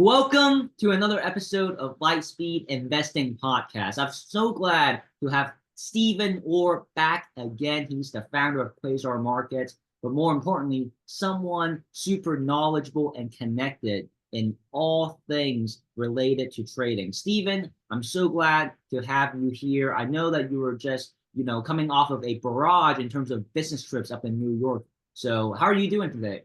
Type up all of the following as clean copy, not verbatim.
Welcome to another episode of Lightspeed Investing Podcast. I'm so glad to have Stephen Orr back again. He's the founder of Quasar Markets, but more importantly, someone super knowledgeable and connected in all things related to trading. Stephen, I'm so glad to have you here. I know that you were just, coming off of a barrage in terms of business trips up in New York. So how are you doing today?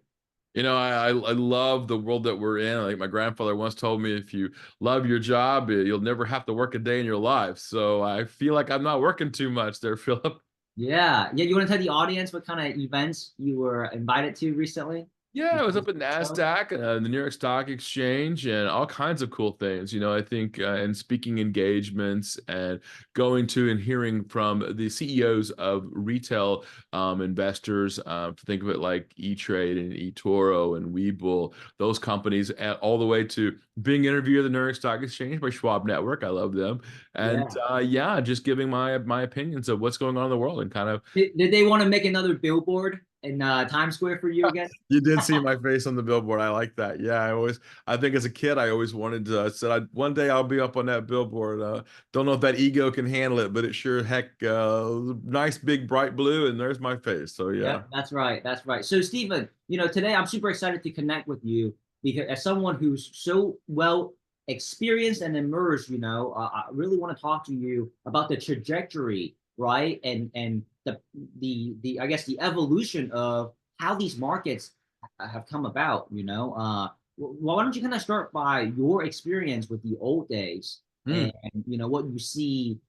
I love the world that we're in. Like my grandfather once told me, if you love your job, you'll never have to work a day in your life. So I feel like I'm not working too much there, Philip. Yeah. You want to tell the audience what kind of events you were invited to recently? Yeah, I was up at So, NASDAQ, the New York Stock Exchange, and all kinds of cool things. I think in speaking engagements and going to and hearing from the CEOs of retail investors. Think of it like E-Trade and eToro and Webull, those companies, all the way to being interviewed at the New York Stock Exchange by Schwab Network. I love them, and yeah. yeah, just giving my opinions of what's going on in the world and kind of. Did they want to make another billboard in Times Square for you again? You did see my face on the billboard. I like that. Yeah, I think as a kid, I always wanted to, I said, one day I'll be up on that billboard. Don't know if that ego can handle it, but it sure heck, nice, big, bright blue, and there's my face. So Yeah, yeah. that's right. That's right. So, Stephen, today I'm super excited to connect with you because as someone who's so well experienced and immersed, I really want to talk to you about the trajectory, right? And the I guess the evolution of how these markets have come about, why don't you kind of start by your experience with the old days Hmm. and what you see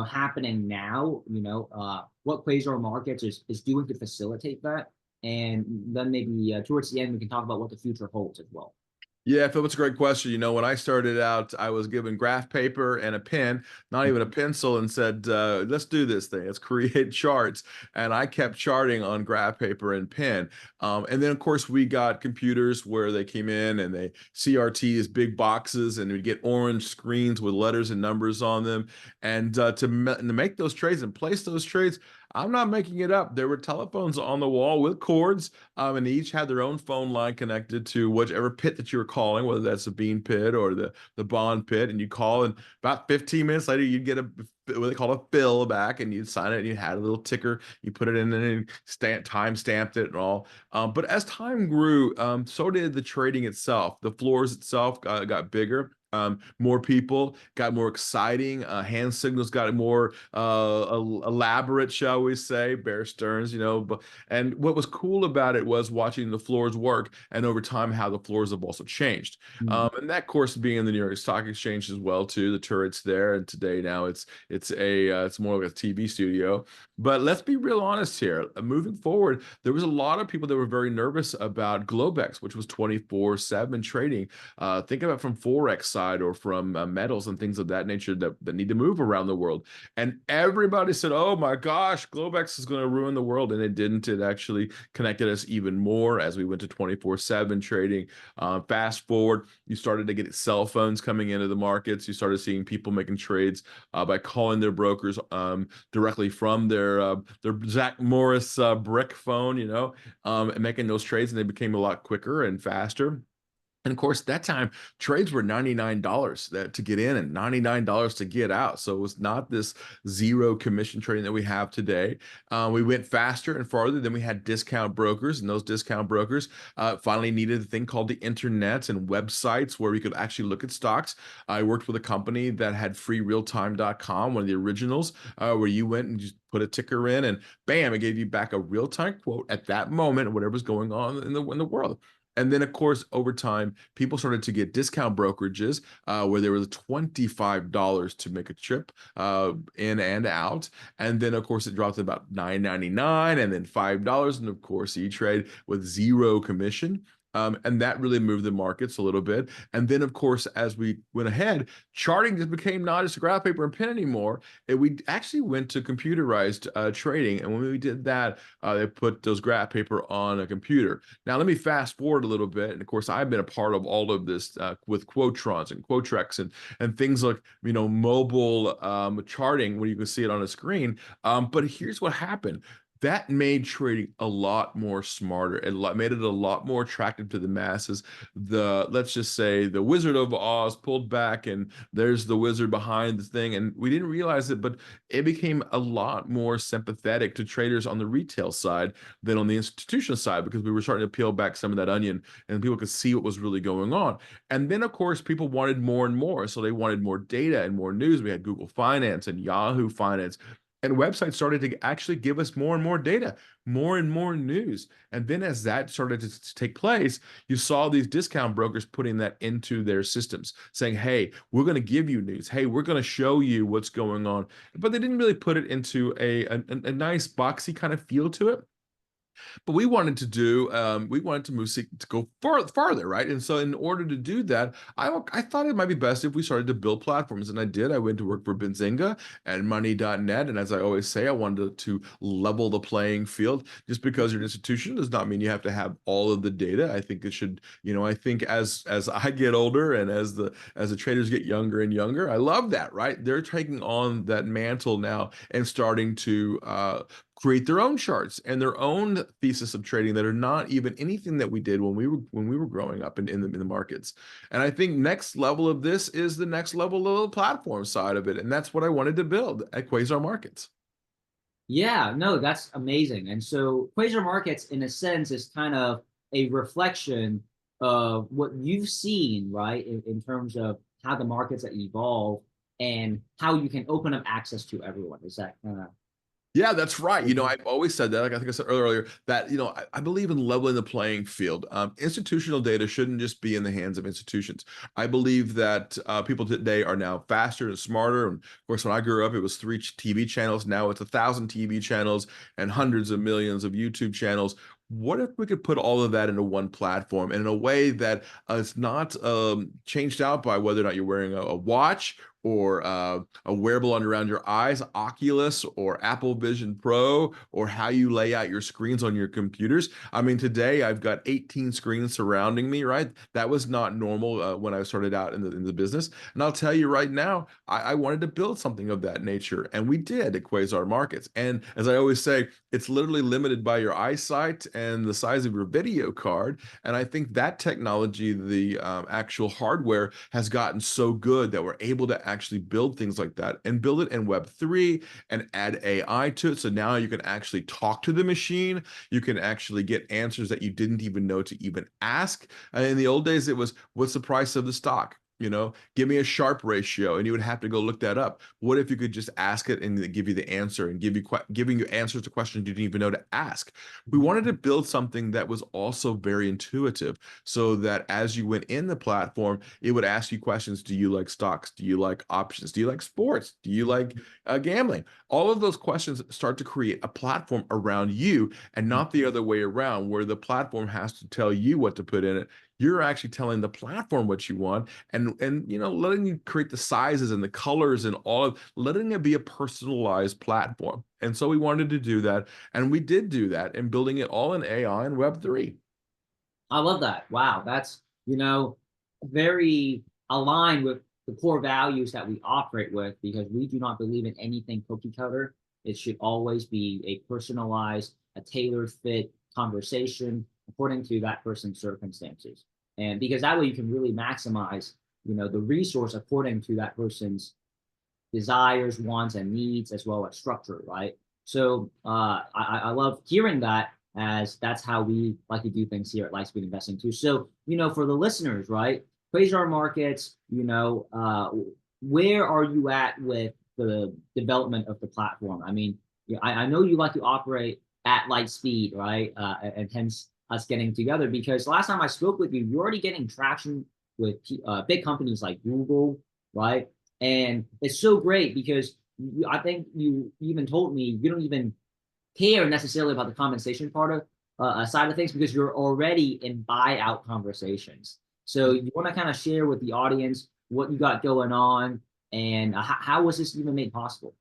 happening now, what Quasar Markets is doing to facilitate that. And then maybe towards the end, we can talk about what the future holds as well. Yeah, Phil, it's a great question. When I started out, I was given graph paper and a pen, not even a pencil, and said, let's do this thing. Let's create charts. And I kept charting on graph paper and pen. And then, of course, we got computers where they came in and they CRTs, big boxes, and we'd get orange screens with letters and numbers on them. And to make those trades and place those trades, I'm not making it up. There were telephones on the wall with cords, and they each had their own phone line connected to whichever pit that you were calling, whether that's the bean pit or the bond pit. And you call, and about 15 minutes later, you'd get what they call a fill back, and you'd sign it, and you had a little ticker. You put it in, and time stamped it and all. But as time grew, so did the trading itself. The floors itself got bigger. More people got more exciting. Hand signals got more elaborate, shall we say, Bear Stearns, and what was cool about it was watching the floors work, and over time how the floors have also changed. Mhm. And that course being in the New York Stock Exchange as well too. The turret's there, and today now it's more like a TV studio. But let's be real honest here. Moving forward, there was a lot of people that were very nervous about Globex, which was 24/7 trading. Think about it from forex side or from metals and things of that nature that need to move around the world. And everybody said, "Oh my gosh, Globex is going to ruin the world," and it didn't. It actually connected us even more as we went to 24/7 trading. Fast forward, you started to get cell phones coming into the markets. You started seeing people making trades by calling their brokers directly from their Zach Morris brick phone, and making those trades, and they became a lot quicker and faster. And of course, that time trades were $99 to get in and $99 to get out. So it was not this zero commission trading that we have today. We went faster and farther. Then we had discount brokers, and those discount brokers finally needed a thing called the internet and websites where we could actually look at stocks. I worked with a company that had freerealtime.com, one of the originals, where you went and just put a ticker in, and bam, it gave you back a real-time quote at that moment, whatever was going on in the world. And then, of course, over time, people started to get discount brokerages where there was $25 to make a trip in and out. And then, of course, it dropped to about $9.99 and then $5. And of course, E-Trade with zero commission. And that really moved the markets a little bit. And then, of course, as we went ahead, charting just became not just a graph paper and pen anymore. We actually went to computerized trading. And when we did that, they put those graph paper on a computer. Now, let me fast forward a little bit. And of course, I've been a part of all of this with Quotrons and Quotrex and things like, mobile charting where you can see it on a screen. But here's what happened. that made trading a lot more smarter. Made it a lot more attractive to the masses. Let's just say the Wizard of Oz pulled back, and there's the wizard behind the thing, and we didn't realize it, but it became a lot more sympathetic to traders on the retail side than on the institutional side, because we were starting to peel back some of that onion, and people could see what was really going on. And then, of course, people wanted more and more, so they wanted more data and more news. We had Google Finance and Yahoo Finance, and websites started to actually give us more and more data, more and more news. And then as that started to take place, you saw these discount brokers putting that into their systems, saying, hey, we're going to give you news. Hey, we're going to show you what's going on. But they didn't really put it into a nice boxy kind of feel to it. But we wanted to move to go farther, right? And so in order to do that, I thought it might be best if we started to build platforms, and I did. I went to work for Benzinga and Money.net, and as I always say, I wanted to level the playing field. Just because you're an institution does not mean you have to have all of the data. I think it should, I think as I get older and as the traders get younger and younger, I love that, right? They're taking on that mantle now and starting to create their own charts and their own thesis of trading that are not even anything that we did when we were growing up in the markets. And I think next level of this is the next level of the platform side of it, and that's what I wanted to build at Quasar Markets. Yeah, no, that's amazing. And so Quasar Markets, in a sense, is kind of a reflection of what you've seen, right, in terms of how the markets have evolved and how you can open up access to everyone. Is that kind of? Yeah, that's right. I've always said that. Like I think I said earlier, that I believe in leveling the playing field. Institutional data shouldn't just be in the hands of institutions. I believe that people today are now faster and smarter. And of course, when I grew up, it was 3 TV channels. Now it's 1,000 TV channels and hundreds of millions of YouTube channels. What if we could put all of that into one platform, and in a way that it's not changed out by whether or not you're wearing a watch or a wearable around your eyes, Oculus or Apple Vision Pro, or how you lay out your screens on your computers. I mean, today I've got 18 screens surrounding me, right? That was not normal when I started out in the business. And I'll tell you right now, I wanted to build something of that nature, and we did at Quasar Markets. And as I always say, it's literally limited by your eyesight and the size of your video card. And I think that technology, the actual hardware, has gotten so good that we're able to actually build things like that and build it in Web3 and add AI to it. So now you can actually talk to the machine. You can actually get answers that you didn't even know to even ask. And in the old days, it was, what's the price of the stock? Give me a Sharp ratio, and you would have to go look that up. What if you could just ask it and give you the answer, and giving you answers to questions you didn't even know to ask? We wanted to build something that was also very intuitive, so that as you went in the platform, it would ask you questions. Do you like stocks? Do you like options? Do you like sports? Do you like gambling? All of those questions start to create a platform around you, and not the other way around, where the platform has to tell you what to put in it. You're actually telling the platform what you want, and letting you create the sizes and the colors and letting it be a personalized platform. And so we wanted to do that, and we did do that, and building it all in AI and Web3. I love that. Wow, that's very aligned with the core values that we operate with, because we do not believe in anything cookie cutter. It should always be a personalized, a tailored fit conversation according to that person's circumstances. And because that way you can really maximize, the resource according to that person's desires, wants, and needs, as well as structure, right? So I love hearing that, as that's how we like to do things here at Lightspeed Investing too. So, for the listeners, right? Quasar Markets, where are you at with the development of the platform? I mean, I know you like to operate at light speed, right? And hence us getting together, because last time I spoke with you, you're already getting traction with big companies like Google, right? And it's so great because I think you even told me you don't even care necessarily about the compensation part of side of things, because you're already in buyout conversations. So you want to kind of share with the audience what you got going on, and how was this even made possible?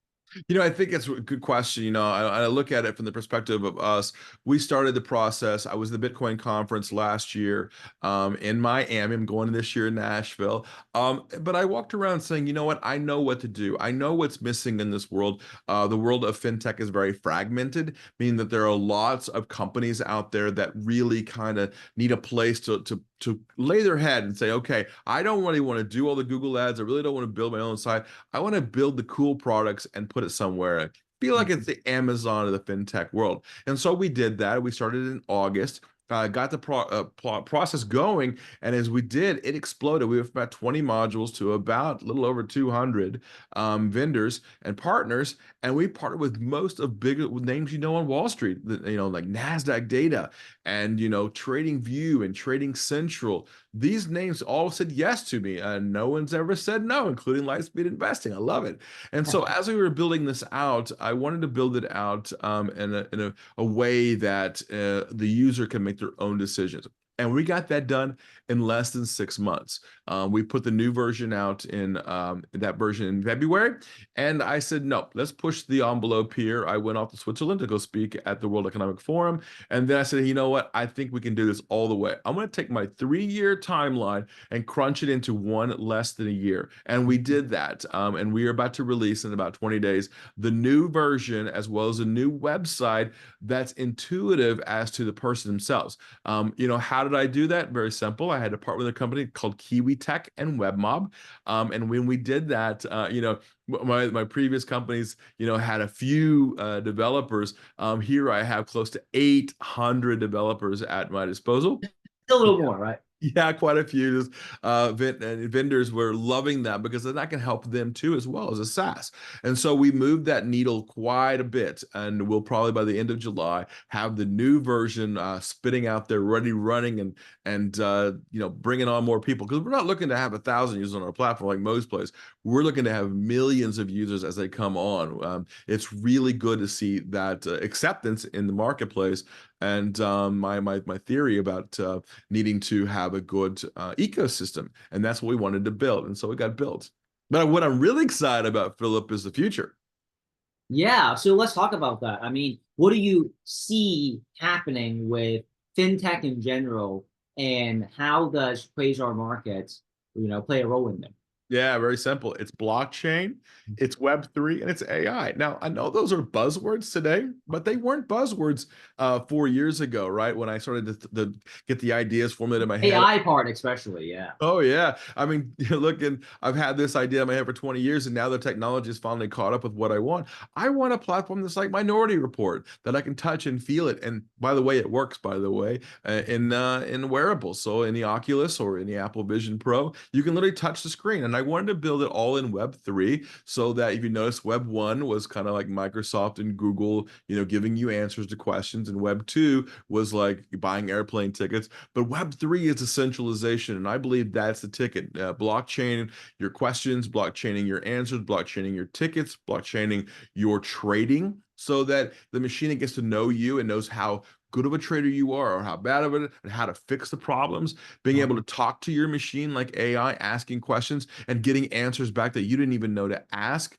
I think it's a good question. I look at it from the perspective of us. We started the process. I was at the Bitcoin conference last year in Miami. I'm going this year in Nashville. But I walked around saying, you know what? I know what to do. I know what's missing in this world. The world of fintech is very fragmented, meaning that there are lots of companies out there that really kind of need a place to lay their head and say, okay, I don't really want to do all the Google ads. I really don't want to build my own site. I want to build the cool products and put it somewhere. I feel like it's the Amazon of the fintech world. And so we did that. We started in August. Got the process going, and as we did, it exploded. We went from about 20 modules to about a little over 200 vendors and partners, and we partnered with most of big names on Wall Street, like Nasdaq Data and Trading View and Trading Central. These names all said yes to me, and no one's ever said no, including Lightspeed Investing. I love it. And so as we were building this out, I wanted to build it out in a way that the user can make their own decisions. And we got that done in less than 6 months. We put the new version out in that version in February. And I said, no, let's push the envelope here. I went off to Switzerland to go speak at the World Economic Forum. And then I said, you know what? I think we can do this all the way. I'm going to take my 3-year timeline and crunch it into one less than a year. And we did that. And we are about to release in about 20 days the new version, as well as a new website that's intuitive as to the person themselves. How did I do that? Very simple. I had to partner with a company called Kiwi Tech and WebMob. And when we did that, my previous companies, had a few developers. Here I have close to 800 developers at my disposal. Still a little more, right? Yeah, quite a few vendors were loving that because then that can help them too, as well as a SaaS. And so we moved that needle quite a bit, and we'll probably by the end of July have the new version spitting out there, ready, running, and bringing on more people, because we're not looking to have 1,000 users on our platform like most places. We're looking to have millions of users as they come on. It's really good to see that acceptance in the marketplace. And my theory about needing to have a good ecosystem, and that's what we wanted to build, and so it got built. But what I'm really excited about, Philip, is the future. Yeah, so let's talk about that. I mean, what do you see happening with fintech in general, and how does Quasar Markets, play a role in them? Yeah, very simple. It's blockchain, it's Web3, and it's AI. Now, I know those are buzzwords today, but they weren't buzzwords 4 years ago, right? When I started to get the ideas formulated in my head. AI part, especially, yeah. Oh yeah. I mean, I've had this idea in my head for 20 years, and now the technology is finally caught up with what I want. I want a platform that's like Minority Report, that I can touch and feel it. And by the way, it works, by the way, in wearables. So in the Oculus or in the Apple Vision Pro, you can literally touch the screen. And I wanted to build it all in Web3, so that if you notice, Web 1 was kind of like Microsoft and Google, giving you answers to questions, and Web 2 was like buying airplane tickets. But Web 3 is a centralization, and I believe that's the ticket. Blockchain your questions, blockchaining your answers, blockchaining your tickets, blockchaining your trading, so that the machine gets to know you and knows how good of a trader you are, or how bad of it, and how to fix the problems. Being able to talk to your machine like AI, asking questions and getting answers back that you didn't even know to ask.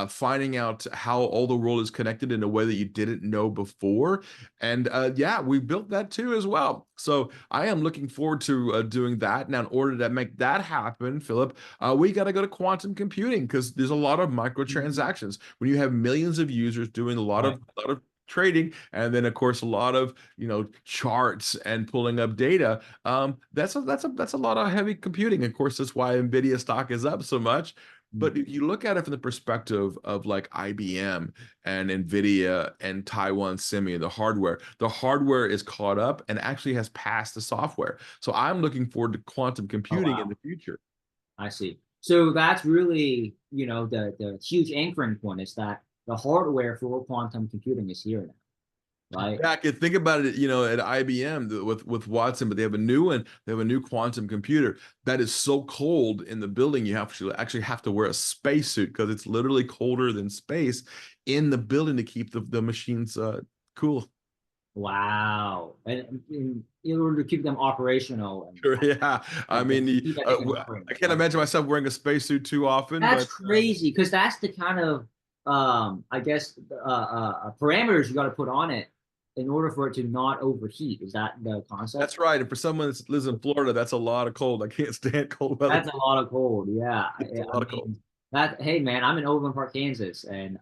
Finding out how all the world is connected in a way that you didn't know before. And yeah, we built that too as well. So I am looking forward to doing that. Now, in order to make that happen, Philip, we got to go to quantum computing, because there's a lot of microtransactions. When you have millions of users doing a lot of trading, and then of course a lot of charts and pulling up data, that's a lot of heavy computing. Of course, that's why Nvidia stock is up so much. But if you look at it from the perspective of like IBM and Nvidia and Taiwan Semi, the hardware is caught up and actually has passed the software. So I'm looking forward to quantum Oh, computing in wow. the future. I see. So that's really, the huge anchoring point is that the hardware for quantum computing is here now, right? Yeah, I could think about it, at IBM with Watson, but they have a new one. They have a new quantum computer that is so cold in the building, you actually have to wear a spacesuit, because it's literally colder than space in the building to keep the machines cool. Wow. And in order to keep them operational and Sure, yeah. I mean, keep everything operating. I can't imagine myself wearing a spacesuit too often, That's but crazy, because that's the kind of I guess parameters you got to put on it in order for it to not overheat. Is that the concept? That's right. And for someone that lives in Florida, that's a lot of cold. I can't stand cold weather. That's a lot of cold. Yeah. It's a I lot of cold. mean, that, hey, man, I'm in Overland Park, Kansas, and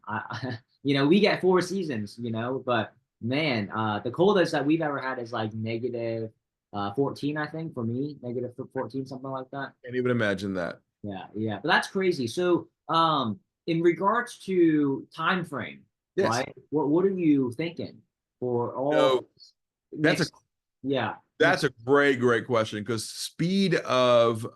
you know, we get 4 seasons, you know, but man, the coldest that we've ever had is like negative 14, I think, for me, negative 14, something like that. Can't even imagine that. Yeah. Yeah. But that's crazy. So, in regards to time frame, Yes. right? What are you thinking for all No, that's a next? Yeah. That's a great question because speed of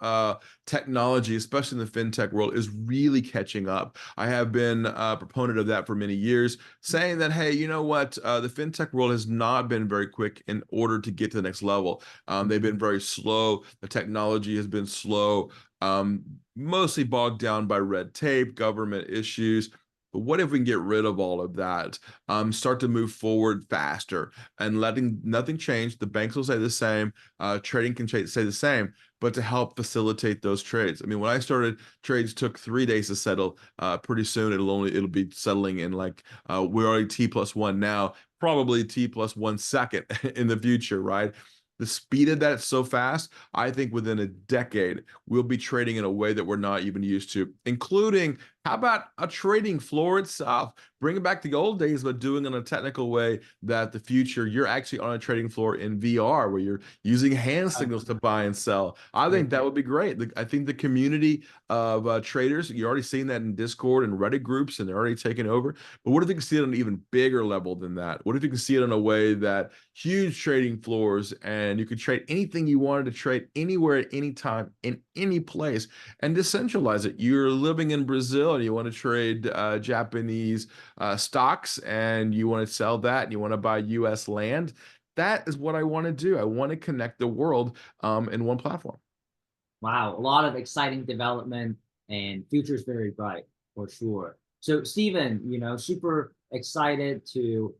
technology, especially in the fintech world, is really catching up. I have been a proponent of that for many years, saying that, hey, you know what? The fintech world has not been very quick in order to get to the next level. They've been very slow. The technology has been slow, mostly bogged down by red tape, government issues. But what if we can get rid of all of that, start to move forward faster and letting nothing change? The banks will say the same, trading can say the same, but to help facilitate those trades. I mean, when I started, trades took 3 days to settle. Pretty soon, it'll be settling in like we're already T+1 now, probably T+1 second in the future, right? The speed of that is so fast. I think within a decade, we'll be trading in a way that we're not even used to, including how about a trading floor itself? Bring it back to the old days, but doing it in a technical way that the future, you're actually on a trading floor in VR where you're using hand signals to buy and sell. I think that would be great. I think the community of traders, you're already seeing that in Discord and Reddit groups, and they're already taking over. But what if you can see it on an even bigger level than that? What if you can see it in a way that huge trading floors and you could trade anything you wanted to trade anywhere at any time in any place and decentralize it? You're living in Brazil and you want to trade Japanese stocks and you want to sell that and you want to buy US land. That is what I want to do. I want to connect the world in one platform. Wow, a lot of exciting development and future's very bright for sure. So, Stephen, you know, super excited to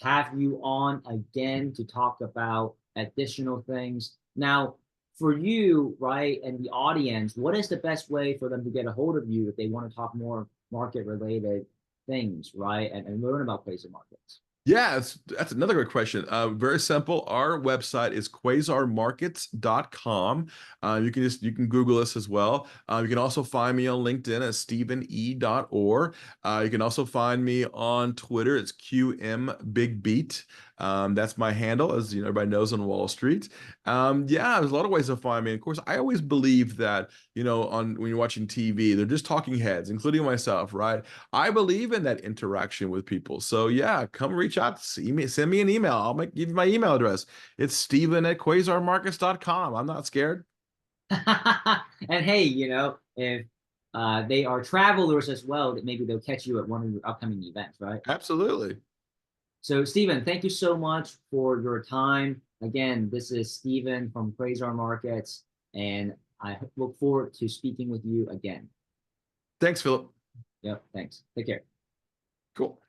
have you on again to talk about additional things. Now, for you, right, and the audience, what is the best way for them to get a hold of you if they want to talk more market related things, right, and learn about place and markets? Yeah, that's another great question. Very simple. Our website is quasarmarkets.com. You can Google us as well. You can also find me on LinkedIn as stephen.e.orr. You can also find me on Twitter. It's QMBigBeat. That's my handle, as you know, everybody knows on Wall Street. Yeah, there's a lot of ways to find me. Of course, I always believe that, you know, on when you're watching TV, they're just talking heads, including myself, right? I believe in that interaction with people. So yeah, come reach out, see me, send me an email. Give you my email address. It's Steven@quasarmarkets.com. I'm not scared. And hey, you know, if they are travelers as well, that maybe they'll catch you at one of your upcoming events, right? Absolutely. So, Stephen, thank you so much for your time. Again, this is Stephen from Quasar Markets, and I look forward to speaking with you again. Thanks, Philip. Yep, thanks. Take care. Cool.